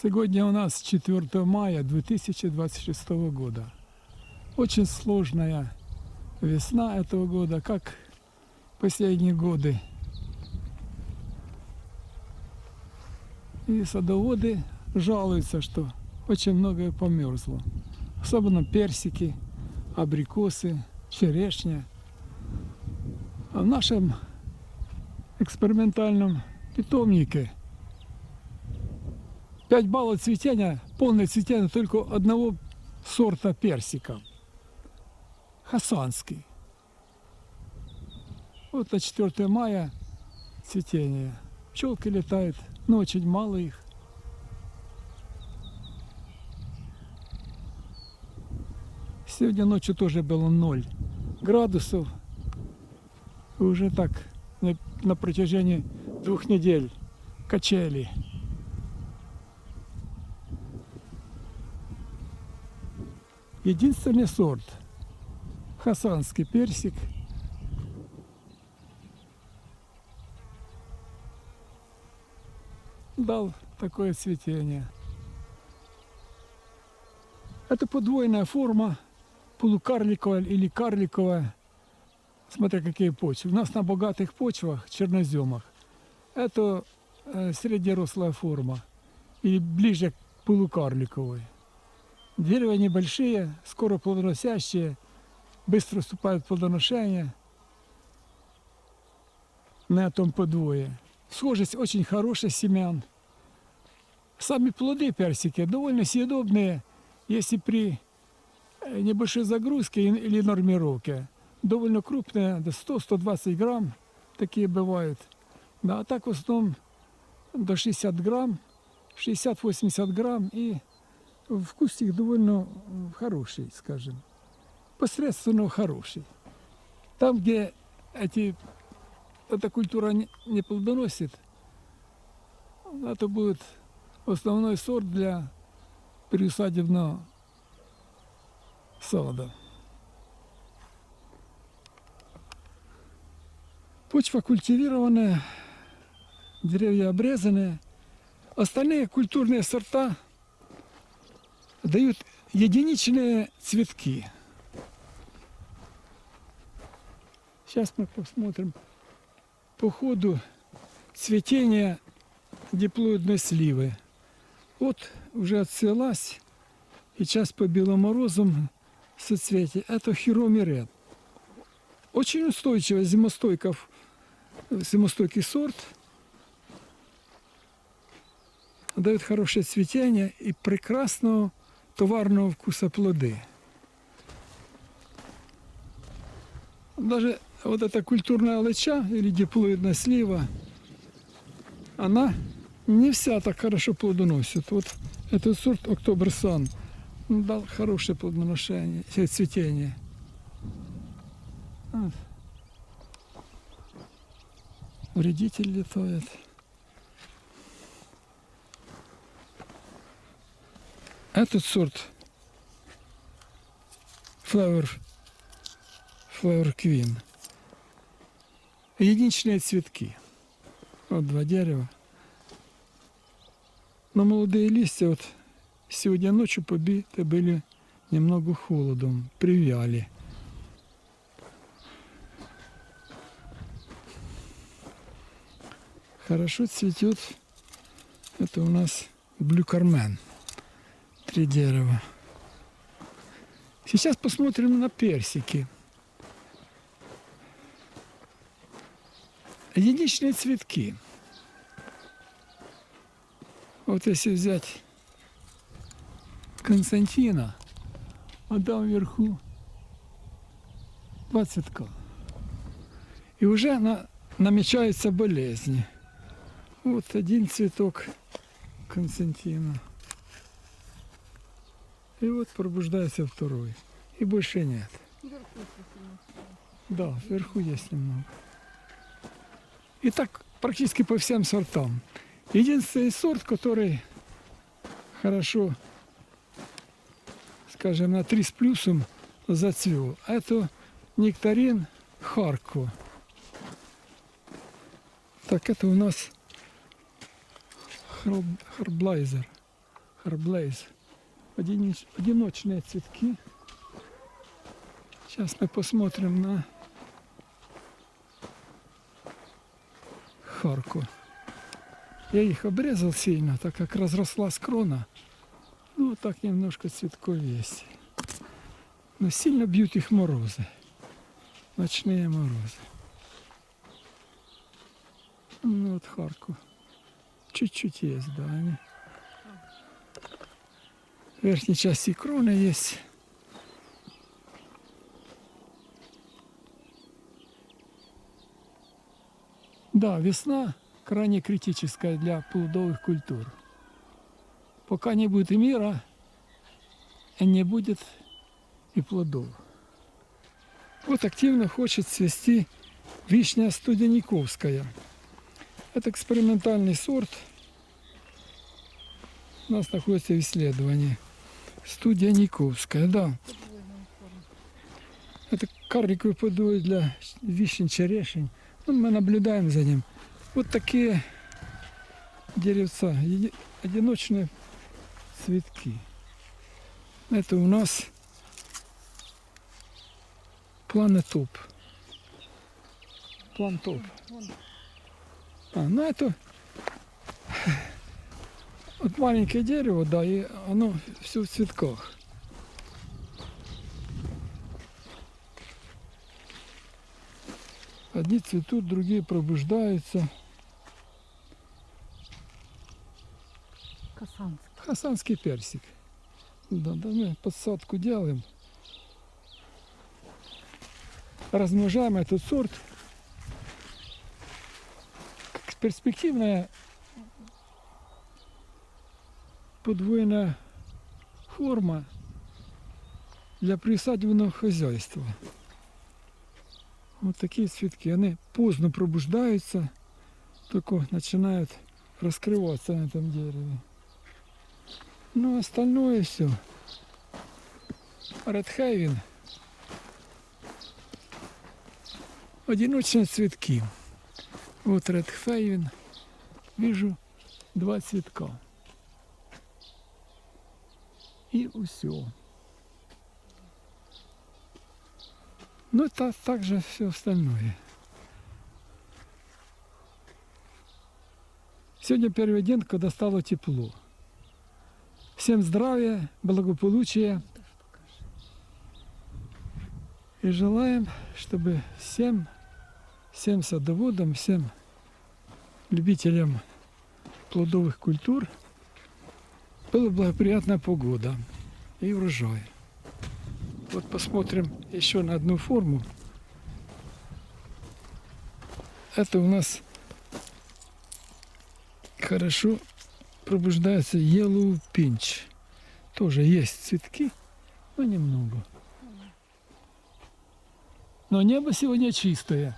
Сегодня у нас 4 мая 2026 года. Очень сложная весна этого года, как последние годы. И садоводы жалуются, что очень многое померзло. Особенно персики, абрикосы, черешня. А в нашем экспериментальном питомнике 5 баллов цветения, полное цветение только одного сорта персика. Хасанский. Вот на 4 мая цветение. Пчелки летают, но очень мало их. Сегодня ночью тоже было 0 градусов. И уже так на протяжении 2 недель качели. Единственный сорт хасанский персик дал такое цветение. Это подвойная форма, полукарликовая или карликовая, смотря какие почвы. У нас на богатых почвах, черноземах, это среднерослая форма, или ближе к полукарликовой. Деревья небольшие, скоро плодоносящие, быстро вступают в плодоношение на этом подвое. Схожесть очень хорошая семян. Сами плоды персики довольно съедобные, если при небольшой загрузке или нормировке. Довольно крупные, до 100-120 грамм, такие бывают. Да, а так в основном до 60 грамм, 60-80 грамм, и вкус их довольно хороший, скажем. Посредственно хороший. Там, где эта культура не плодоносит, это будет основной сорт для приусадебного сада. Почва культивированная, деревья обрезанные. Остальные культурные сорта дают единичные цветки. Сейчас мы посмотрим по ходу цветения диплоидной сливы. Вот уже отцвелась, и сейчас по беломорозам соцветие. Это хиромирет. Очень устойчивый, зимостойкий сорт. Дает хорошее цветение и прекрасного товарного вкуса плоды. Даже вот эта культурная алыча или диплоидная слива, она не вся так хорошо плодоносит. Вот этот сорт October Sun дал хорошее плодоношение, цветение. Вот. Вредитель летает. Этот сорт Flower Queen. Единичные цветки. Вот 2 дерева. Но молодые листья вот сегодня ночью побиты были немного холодом, привяли. Хорошо цветет. Это у нас Blue Carmen. 3 дерева. Сейчас посмотрим на персики. Единичные цветки. Вот если взять Константина, а там вверху 2 цветка. И уже намечаются болезни. Вот 1 цветок Константина. И вот пробуждается 2. И больше нет. Да, вверху есть немного. И так практически по всем сортам. Единственный сорт, который хорошо, скажем, на 3 с плюсом зацвел, это нектарин Харко. Так, это у нас Харблайзер. Харблейз. Одиночные цветки. Сейчас мы посмотрим на харку. Я их обрезал сильно, так как разрослась крона. Ну, вот так немножко цветков есть. Но сильно бьют их морозы. Ночные морозы. Ну, вот харку. Чуть-чуть есть, да, они. В верхней части кроны есть. Да, весна крайне критическая для плодовых культур. Пока не будет и мира, не будет и плодов. Вот активно хочет цвести вишня студениковская. Это экспериментальный сорт. У нас находится в исследовании. Студениковская, да. Это карликовый подвой для вишен, черешень. Ну, мы наблюдаем за ним. Вот такие деревца, одиночные цветки. Это у нас планетоп. Плантоп. Ну это вот маленькое дерево, да, и оно все в цветках. Одни цветут, другие пробуждаются. Хасанский. Хасанский персик. Да, мы подсадку делаем. Размножаем этот сорт. Как перспективная подвойная форма для приусадебного хозяйства. Вот такие цветки. Они поздно пробуждаются, только начинают раскрываться на этом дереве. Ну, остальное все. Редхейвен. Одиночные цветки. Вот Редхейвен. Вижу 2 цветка. И все. Ну, это также все остальное. Сегодня первый день, когда стало тепло. Всем здравия, благополучия. И желаем, чтобы всем садоводам, всем любителям плодовых культур была благоприятная погода и урожай. Вот посмотрим еще на одну форму. Это у нас хорошо пробуждается Yellow Pinch. Тоже есть цветки, но немного. Но небо сегодня чистое.